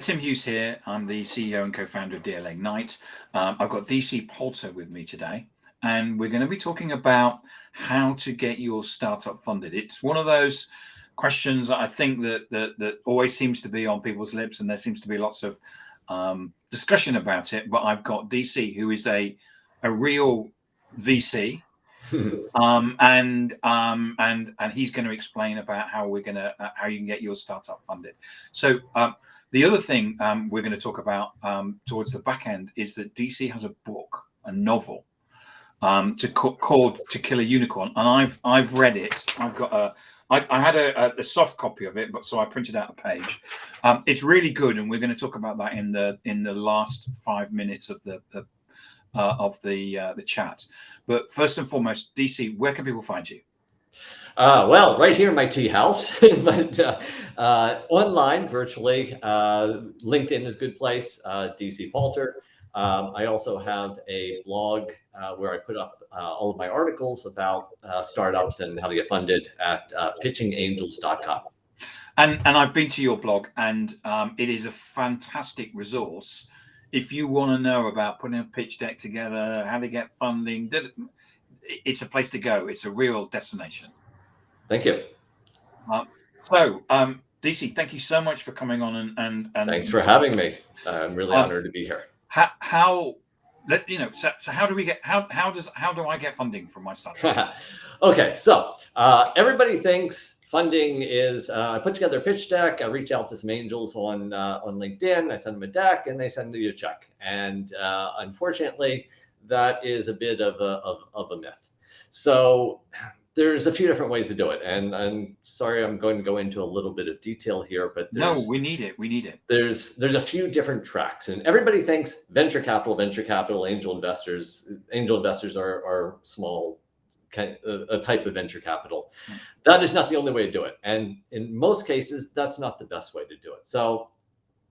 Tim Hughes here. I'm the CEO and co-founder of DLA Knight. I've got DC Palter with me today, and we're going to be talking about how to get your startup funded. It's one of those questions that I think that always seems to be on people's lips, and there seems to be lots of discussion about it. But I've got DC, who is a real VC. And he's going to explain about how we're going to how you can get your startup funded. So the other thing we're going to talk about towards the back end is that DC has a book, a novel, called To Kill a Unicorn, and I've read it. I've got I had a soft copy of it, but so I printed out a page. It's really good, and we're going to talk about that in the last 5 minutes of the chat. But first and foremost, DC, where can people find you? Well, right here in my tea house, but online, virtually. LinkedIn is a good place, DC Palter. I also have a blog where I put up all of my articles about startups and how to get funded at pitchingangels.com. And I've been to your blog, and it is a fantastic resource. If you want to know about putting a pitch deck together, how to get funding, it's a place to go. It's a real destination. Thank you. So, DC, thank you so much for coming on, and thanks for having me. I'm really honored to be here. How do we get how do I get funding from my startup? Okay, so everybody thinks funding is I put together a pitch deck, I reach out to some angels on LinkedIn, I send them a deck, and they send you a check. And unfortunately, that is a bit of a myth. So there's a few different ways to do it. And I'm sorry, I'm going to go into a little bit of detail here, but no, we need it. There's a few different tracks, and everybody thinks venture capital, angel investors. Angel investors are small, a type of venture capital. That is not the only way to do it. And in most cases, that's not the best way to do it. So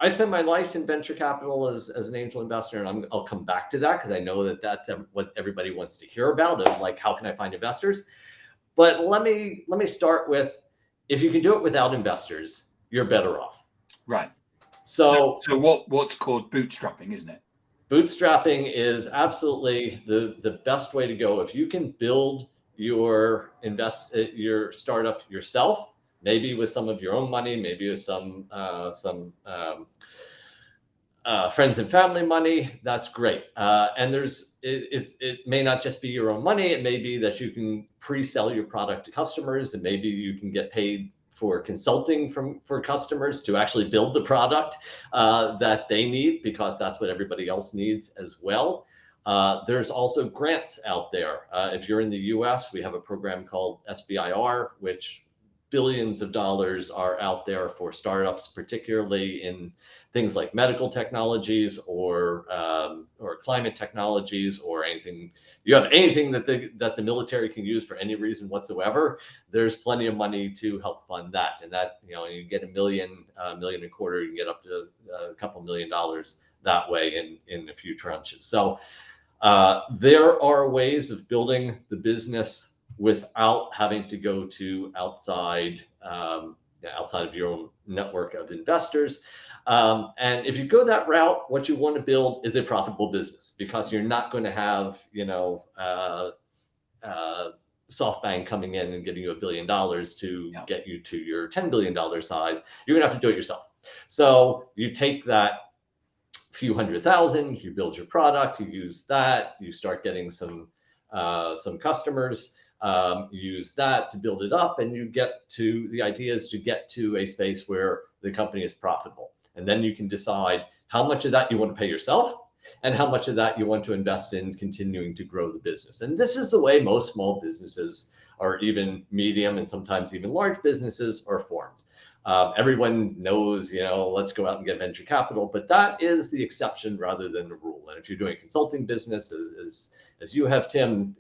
I spend my life in venture capital as an angel investor, and I'll come back to that because I know that that's what everybody wants to hear about, of like, how can I find investors? But let me start with, if you can do it without investors, you're better off. Right. So what's called bootstrapping, isn't it? Bootstrapping is absolutely the best way to go. If you can build your startup yourself, maybe with some of your own money, maybe with some friends and family money, that's great. And it may not just be your own money. It may be that you can pre-sell your product to customers, and maybe you can get paid for consulting for customers to actually build the product that they need, because that's what everybody else needs as well. There's also grants out there. If you're in the US, we have a program called SBIR, which billions of dollars are out there for startups, particularly in things like medical technologies or climate technologies, or anything. You have anything that the military can use for any reason whatsoever, there's plenty of money to help fund that. And that, you get $1 million, $1.25 million, you can get up to a couple $1 million that way in a few tranches. So there are ways of building the business without having to go to outside of your own network of investors. And if you go that route, what you want to build is a profitable business, because you're not going to have, SoftBank coming in and giving you $1 billion to get you to your $10 billion size. You're going to have to do it yourself. So you take that few $100,000, you build your product, you use that, you start getting some customers. Use that to build it up, and the idea is to get to a space where the company is profitable. And then you can decide how much of that you want to pay yourself and how much of that you want to invest in continuing to grow the business. And this is the way most small businesses, or even medium and sometimes even large businesses, are formed. Everyone knows, let's go out and get venture capital, but that is the exception rather than the rule. And if you're doing a consulting business, as you have, Tim,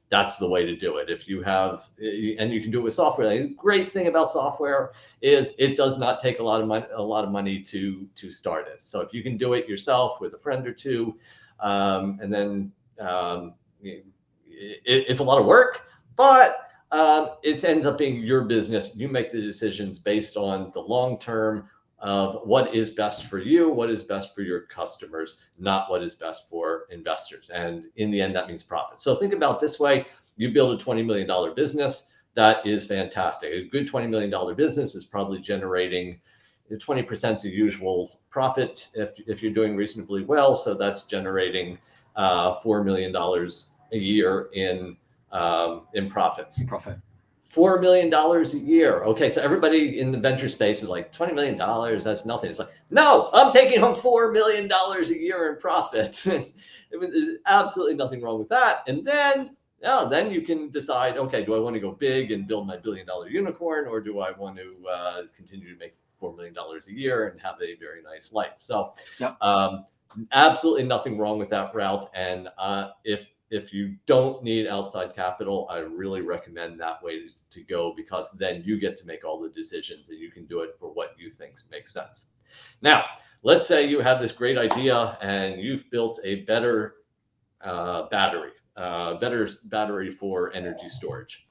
that's the way to do it. If you have, and you can do it with software. The great thing about software is it does not take a lot of money to start it. So if you can do it yourself with a friend or two, and then it's a lot of work, but it ends up being your business. You make the decisions based on the long-term of what is best for you, what is best for your customers, not what is best for investors. And in the end, that means profit. So think about it this way. You build a $20 million business. That is fantastic. A good $20 million business is probably generating 20% the usual profit if you're doing reasonably well. So that's generating $4 million a year in profits. Profit. $4 million a year. Okay, so everybody in the venture space is like, $20 million, that's nothing. It's like, no, I'm taking home $4 million a year in profits. There's absolutely nothing wrong with that. And then you can decide, okay, do I want to go big and build my $1 billion unicorn, or do I want to continue to make $4 million a year and have a very nice life? So absolutely nothing wrong with that route. And if you don't need outside capital, I really recommend that way to go, because then you get to make all the decisions and you can do it for what you think makes sense. Now, let's say you have this great idea and you've built a better battery for energy storage.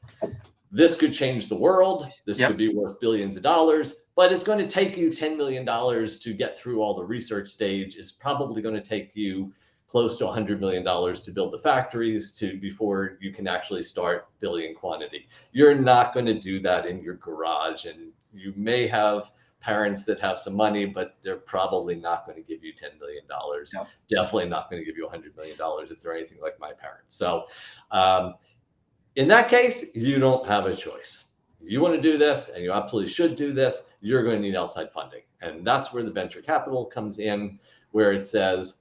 This could change the world. This could be worth billions of dollars, but it's going to take you $10 million to get through all the research stage. It's probably going to take you close to $100 million to build the factories before you can actually start building quantity. You're not going to do that in your garage, and you may have parents that have some money, but they're probably not going to give you $10 million. Yep. Definitely not going to give you $100 million if they're anything like my parents. So in that case, you don't have a choice. If you want to do this, and you absolutely should do this, you're going to need outside funding. And that's where the venture capital comes in, where it says,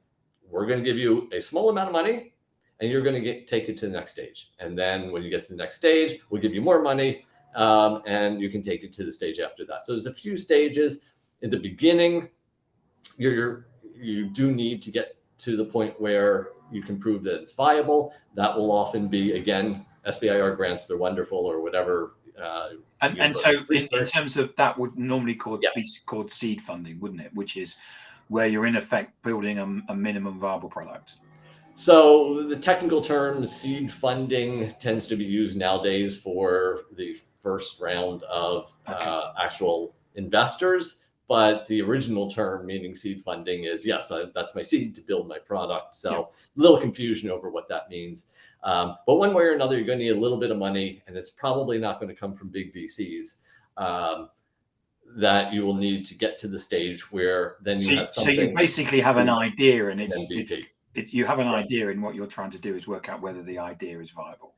we're going to give you a small amount of money, and you're going to take it to the next stage. And then when you get to the next stage, we'll give you more money, and you can take it to the stage after that. So there's a few stages. In the beginning, you do need to get to the point where you can prove that it's viable. That will often be, again, SBIR grants. They're wonderful, or whatever. And so in terms of that, would normally be called seed funding, wouldn't it? Which is where you're in effect building a minimum viable product. So the technical term seed funding tends to be used nowadays for the first round of actual investors. But the original term meaning seed funding is, yes, that's my seed to build my product. So a little confusion over what that means. But one way or another, you're going to need a little bit of money, and it's probably not going to come from big VCs. That you will need to get to the stage where then you have something. So you basically have an idea, and you have an Right. idea, and what you're trying to do is work out whether the idea is viable.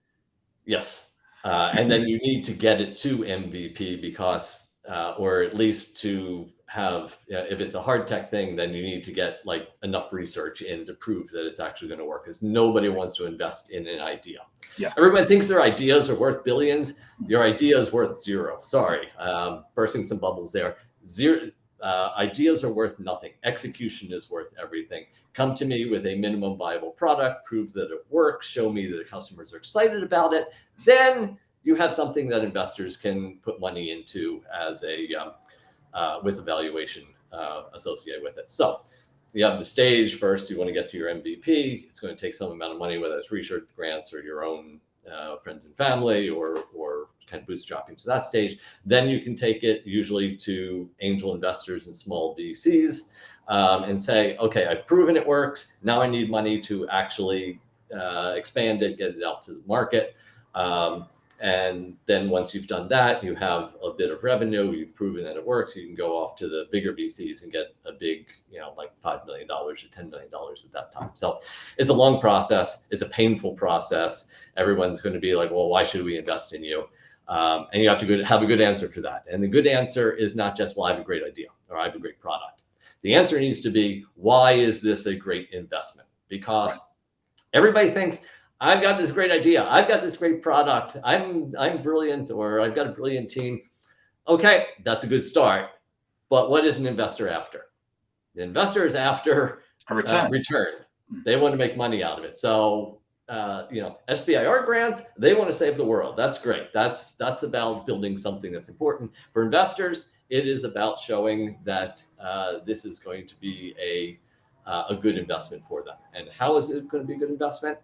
Yes. And then you need to get it to MVP because, or at least to have, if it's a hard tech thing, then you need to get like enough research in to prove that it's actually going to work, because nobody wants to invest in an idea. Yeah. Everybody thinks their ideas are worth billions. Your idea is worth zero. Sorry. Bursting some bubbles there. Zero. Ideas are worth nothing. Execution is worth everything. Come to me with a minimum viable product, prove that it works, show me that the customers are excited about it. Then you have something that investors can put money into as with a valuation associated with it. So you have the stage first. You want to get to your MVP. It's going to take some amount of money, whether it's research grants or your own friends and family, or kind of bootstrapping to that stage. Then you can take it usually to angel investors and small VCs and say, okay, I've proven it works. Now I need money to actually expand it, get it out to the market. And then once you've done that, you have a bit of revenue, you've proven that it works, you can go off to the bigger VCs and get a big, like $5 million or $10 million at that time. So it's a long process. It's a painful process. Everyone's going to be like, well, why should we invest in you? And you have to have a good answer for that. And the good answer is not just, well, I have a great idea or I have a great product. The answer needs to be, why is this a great investment? Because everybody thinks, I've got this great idea. I've got this great product. I'm brilliant, or I've got a brilliant team. Okay, that's a good start. But what is an investor after? The investor is after a return. They want to make money out of it. So, SBIR grants, they want to save the world. That's great. That's about building something that's important. For investors, it is about showing that this is going to be a good investment for them. And how is it going to be a good investment?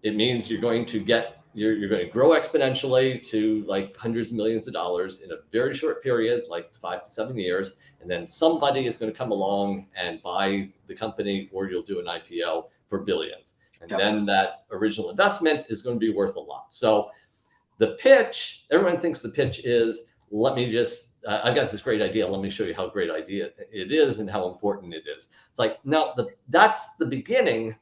It means you're going to get you're going to grow exponentially to like hundreds of millions of dollars in a very short period, like 5 to 7 years. And then somebody is going to come along and buy the company, or you'll do an IPO for billions. And then that original investment is going to be worth a lot. So the pitch, everyone thinks the pitch is, let me just, I've got this great idea. Let me show you how great idea it is and how important it is. It's like, no, that's the beginning,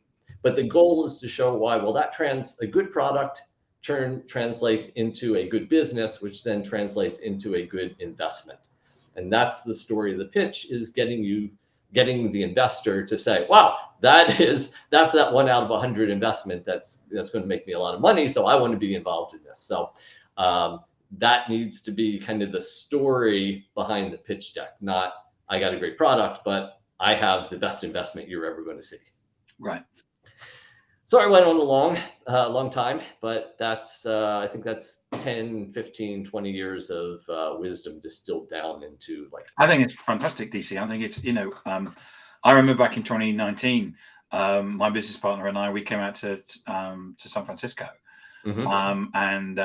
but the goal is to show why, well, a good product translates into a good business, which then translates into a good investment. And that's the story of the pitch, is getting the investor to say, wow, that's that 1 out of 100 investment that's going to make me a lot of money, so I want to be involved in this. So that needs to be kind of the story behind the pitch deck, not I got a great product, but I have the best investment you're ever going to see. Right. So I went on a long time, but I think that's 10, 15, 20 years of wisdom distilled down into like. I think it's fantastic, DC. I think it's, I remember back in 2019, my business partner and I, we came out to San Francisco. Mm-hmm. And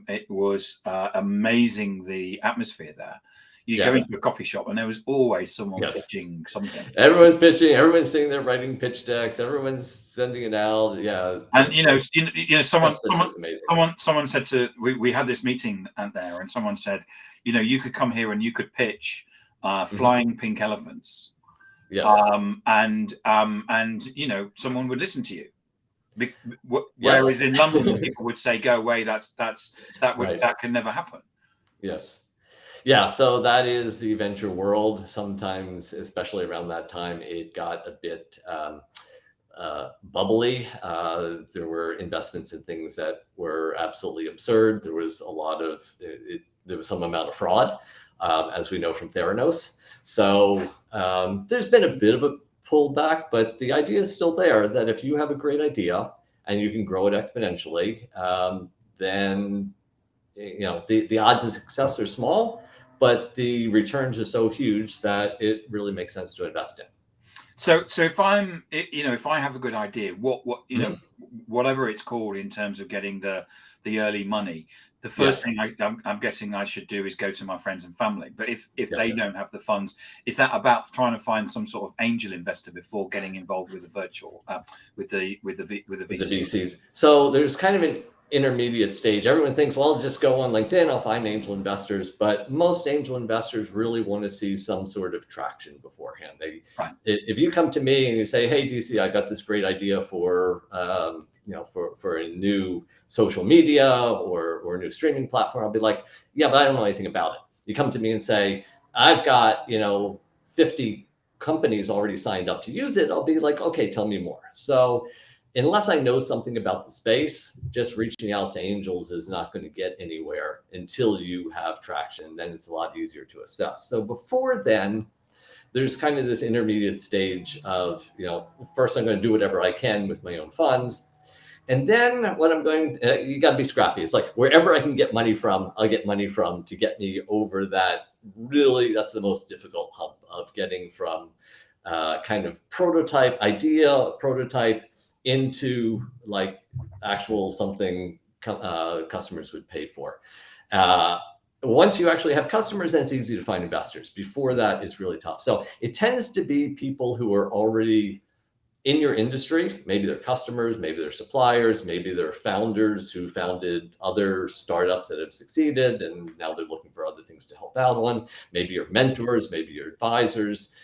it was amazing, the atmosphere there. You go into a coffee shop and there was always someone pitching something. Everyone's pitching. Everyone's sitting there writing pitch decks. Everyone's sending it out. Yeah. And someone said we had this meeting out there, and someone said, you could come here and you could pitch flying pink elephants. Yes. And someone would listen to you. Whereas in London, people would say, "Go away." That can never happen. Yes. Yeah. So that is the venture world. Sometimes, especially around that time, it got a bit bubbly. There were investments in things that were absolutely absurd. There was there was some amount of fraud, as we know from Theranos. So there's been a bit of a pullback, but the idea is still there, that if you have a great idea and you can grow it exponentially, then the odds of success are small, but the returns are so huge that it really makes sense to invest in. So if if I have a good idea, whatever it's called in terms of getting the early money, the first thing I'm guessing I should do is go to my friends and family. But if they don't have the funds, is that about trying to find some sort of angel investor before getting involved with the virtual with the VCs? So there's kind of an intermediate stage. Everyone thinks, well, I'll just go on LinkedIn, I'll find angel investors, but most angel investors really want to see some sort of traction beforehand. If you come to me and you say, hey, DC, I got this great idea for for a new social media or a new streaming platform, I'll be like, yeah, but I don't know anything about it. You come to me and say, I've got 50 companies already signed up to use it, I'll be like, okay, tell me more. So unless I know something about the space, just reaching out to angels is not going to get anywhere until you have traction. Then it's a lot easier to assess. So before then, there's kind of this intermediate stage of, first I'm going to do whatever I can with my own funds. And then what you got to be scrappy. It's like wherever I can get money from, I'll get money from to get me over that. Really, that's the most difficult hump of getting from kind of prototype into like actual something customers would pay for. Once you actually have customers, then it's easy to find investors. Before that, it's really tough. So it tends to be people who are already in your industry. Maybe they're customers, maybe they're suppliers, maybe they're founders who founded other startups that have succeeded, and now they're looking for other things to help out on. Maybe you're mentors, maybe you're advisors.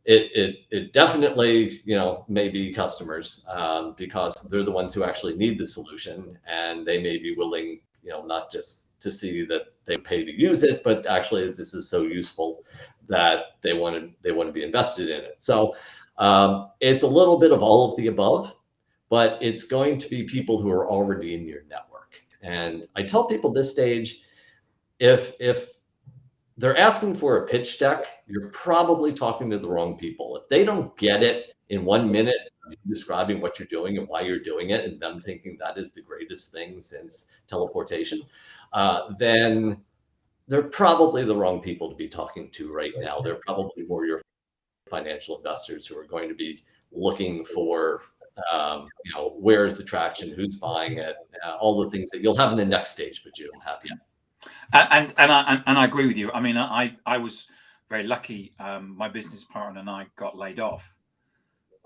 It definitely, may be customers because they're the ones who actually need the solution, and they may be willing, not just to see that they pay to use it, but actually this is so useful that they want to be invested in it. So it's a little bit of all of the above, but it's going to be people who are already in your network. And I tell people this stage, if they're asking for a pitch deck, you're probably talking to the wrong people. If they don't get it in 1 minute, describing what you're doing and why you're doing it, and them thinking that is the greatest thing since teleportation, then they're probably the wrong people to be talking to right now. They're probably more your financial investors who are going to be looking for where is the traction, who's buying it, all the things that you'll have in the next stage, but you don't have yet. And I agree with you. I mean, I was very lucky. My business partner and I got laid off.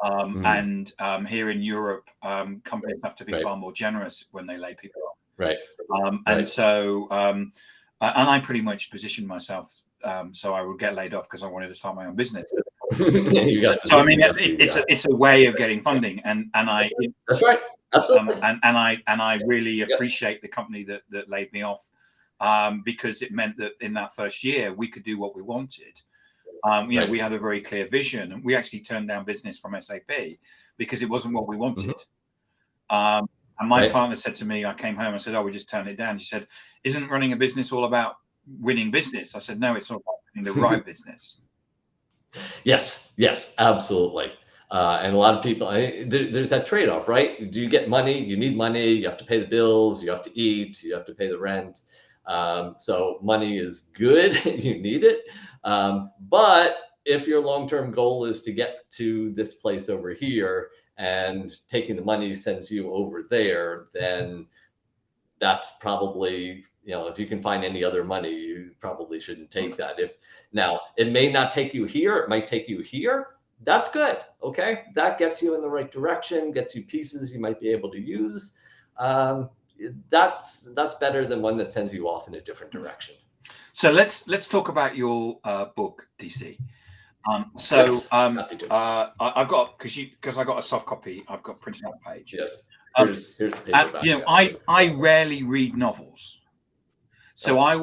And here in Europe, companies have to be far more generous when they lay people off. Right. And so, and I pretty much positioned myself so I would get laid off because I wanted to start my own business. So I mean, it's a way of getting funding, and I that's right, absolutely. And I really appreciate the company that laid me off, because it meant that in that first year we could do what we wanted. We had a very clear vision, and we actually turned down business from SAP because it wasn't what we wanted. And my partner said to me, I came home and said, "Oh, we just turned it down." She said, "Isn't running a business all about winning business?" I said, "No, it's all about winning the right business." Yes, absolutely. And a lot of people, there's that trade-off, right? Do you get money? You need money. You have to pay the bills. You have to eat. You have to pay the rent. So money is good. You need it. But if your long-term goal is to get to this place over here, and taking the money sends you over there, then that's probably, if you can find any other money, you probably shouldn't take that. Now it may not take you here, it might take you here. That's good. Okay. That gets you in the right direction, gets you pieces you might be able to use. That's better than one that sends you off in a different direction. So let's talk about your book, DC. I've got, because I got a soft copy, I've got printed out page. Yes. Here's the paperback. I rarely read novels. So I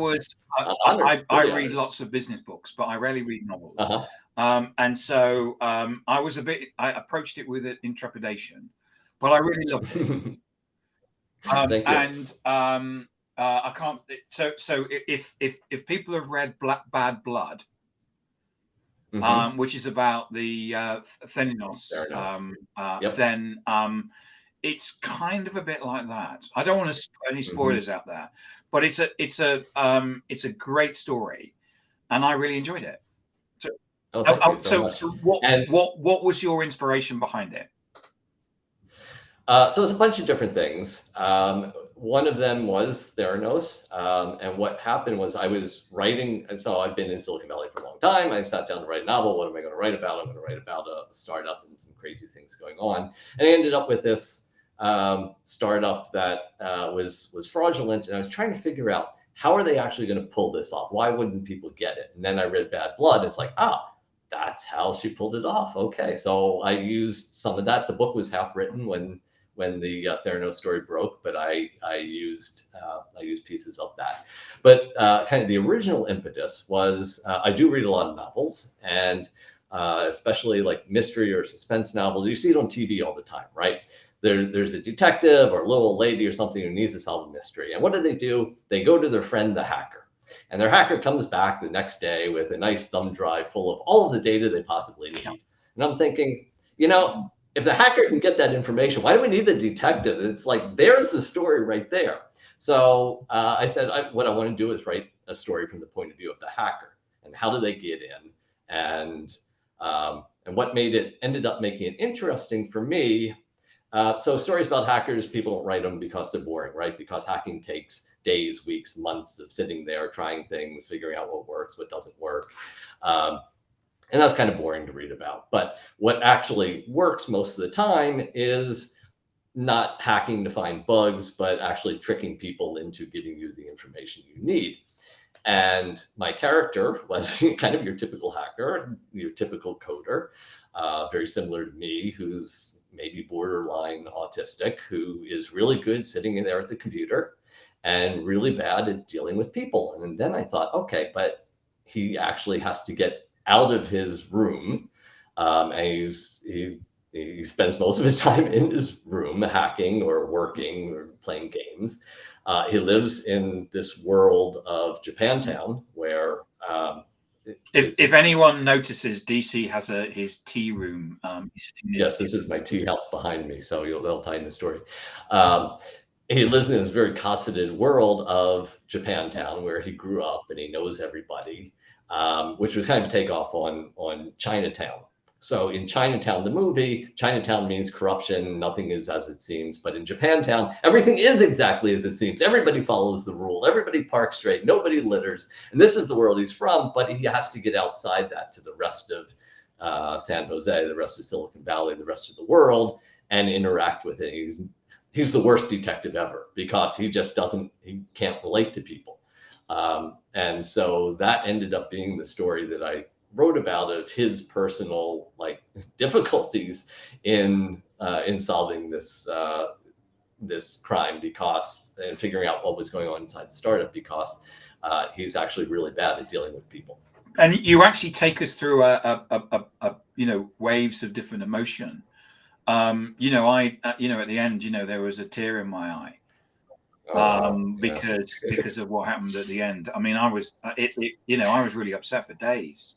read lots of business books, but I rarely read novels. And so I approached it with intrepidation, but I really loved it. I can't. So if people have read Bad Blood, which is about the Theranos, then it's kind of a bit like that. I don't want to put any spoilers out there, but it's a great story, and I really enjoyed it. So, what was your inspiration behind it? So it's a bunch of different things. One of them was Theranos. And what happened was I was writing, and so I've been in Silicon Valley for a long time. I sat down to write a novel. What am I going to write about? I'm going to write about a startup and some crazy things going on. And I ended up with this startup that was fraudulent. And I was trying to figure out, how are they actually going to pull this off? Why wouldn't people get it? And then I read Bad Blood. It's like, that's how she pulled it off. Okay. So I used some of that. The book was half written when the Theranos story broke, but I used pieces of that. But kind of the original impetus was I do read a lot of novels, and especially like mystery or suspense novels. You see it on TV all the time, right? There's a detective or a little lady or something who needs to solve a mystery. And what do? They go to their friend, the hacker. And their hacker comes back the next day with a nice thumb drive full of all of the data they possibly need. And I'm thinking, if the hacker can get that information, why do we need the detectives? It's like, there's the story right there. So I said, what I want to do is write a story from the point of view of the hacker, and how do they get in, and what ended up making it interesting for me. So stories about hackers, people don't write them because they're boring, right? Because hacking takes days, weeks, months of sitting there, trying things, figuring out what works, what doesn't work. And that's kind of boring to read about. But what actually works most of the time is not hacking to find bugs, but actually tricking people into giving you the information you need. And my character was kind of your typical hacker, your typical coder, very similar to me, who's maybe borderline autistic, who is really good sitting in there at the computer and really bad at dealing with people. And then I thought, okay, but he actually has to get out of his room, and he spends most of his time in his room hacking or working or playing games. He lives in this world of Japantown, where if anyone notices, DC has his tea room. Yes, this is my tea house behind me, so they'll tie in the story. He lives in this very cosseted world of Japantown, where he grew up and he knows everybody. Which was kind of a takeoff on Chinatown. So in Chinatown, the movie, Chinatown means corruption. Nothing is as it seems. But in Japantown, everything is exactly as it seems. Everybody follows the rule. Everybody parks straight. Nobody litters. And this is the world he's from, but he has to get outside that to the rest of San Jose, the rest of Silicon Valley, the rest of the world, and interact with it. He's the worst detective ever because he can't relate to people. And so that ended up being the story that I wrote about, of his personal difficulties in solving this crime and figuring out what was going on inside the startup, because he's actually really bad at dealing with people. And you actually take us through waves of different emotion. At the end, there was a tear in my eye. Because of what happened at the end. I mean, I was really upset for days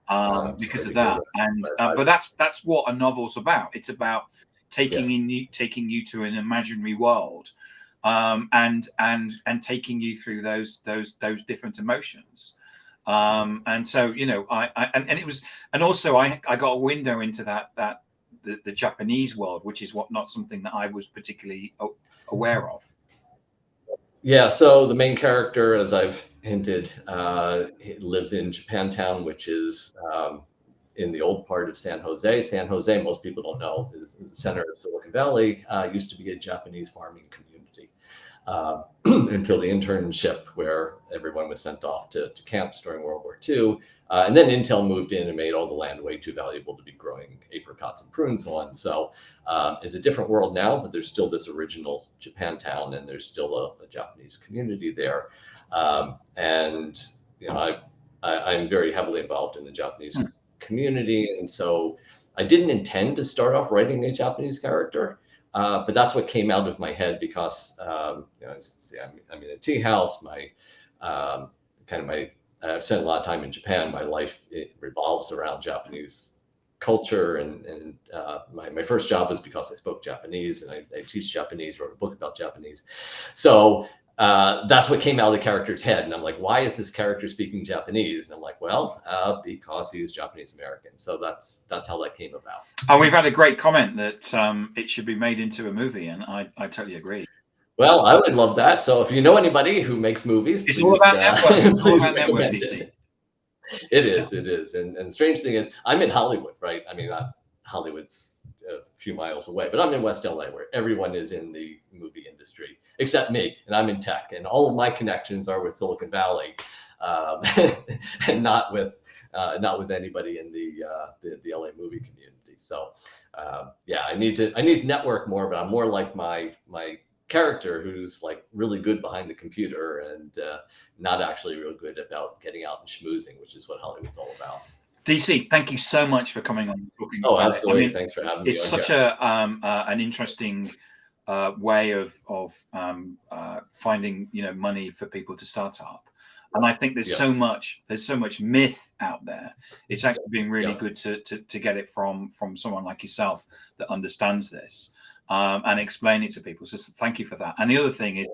because of that. And but that's what a novel's about. It's about taking you to an imaginary world, and taking you through those different emotions. And so I got a window into the Japanese world, which is not something that I was particularly aware of. Yeah, so the main character, as I've hinted, lives in Japantown, which is in the old part of San Jose. San Jose, most people don't know, is the center of Silicon Valley. Used to be a Japanese farming community until the internship, where everyone was sent off to camps during World War II. And then Intel moved in and made all the land way too valuable to be growing apricots and prunes on. So it's a different world now, but there's still this original Japantown, and there's still a Japanese community there. And I'm very heavily involved in the Japanese community. And so I didn't intend to start off writing a Japanese character, but that's what came out of my head, because as you can see, I'm in a tea house. I've spent a lot of time in Japan. My life, it revolves around Japanese culture, and my first job was because I spoke Japanese, and I teach Japanese, wrote a book about Japanese. So that's what came out of the character's head. And I'm like, why is this character speaking Japanese? And I'm like, well, because he's Japanese American. So that's how that came about. And we've had a great comment that it should be made into a movie, and I totally agree. Well, I would love that. So if you know anybody who makes movies, it's all about network, DC. It is. And the strange thing is, I'm in Hollywood, right? I mean, Hollywood's a few miles away, but I'm in West LA, where everyone is in the movie industry except me, and I'm in tech, and all of my connections are with Silicon Valley, and not with anybody in the LA movie community. So I need to network more, but I'm more like my character, who's really good behind the computer and not actually real good about getting out and schmoozing, which is what Hollywood's all about. DC, thank you so much for coming on and talking. Oh, absolutely. I mean, thanks for having me. It's such an interesting way of finding money for people to start up. And I think there's so much myth out there. It's actually been really good to get it from someone like yourself that understands this. And explain it to people. So thank you for that. And the other thing is,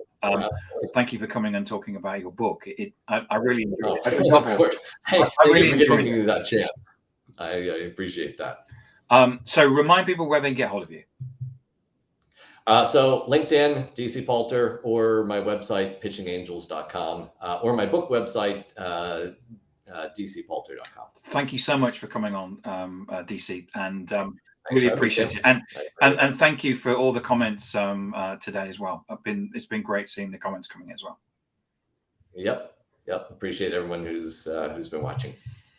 thank you for coming and talking about your book. I really enjoyed it. Of course. Hey, I really enjoyed giving me that chance. I appreciate that. So remind people where they can get hold of you. So LinkedIn, DC Palter, or my website, pitchingangels.com, or my book website, dcpalter.com. Thank you so much for coming on, DC, and really appreciate it. And thank you for all the comments today as well. It's been great seeing the comments coming as well. Yep. Appreciate everyone who's been watching.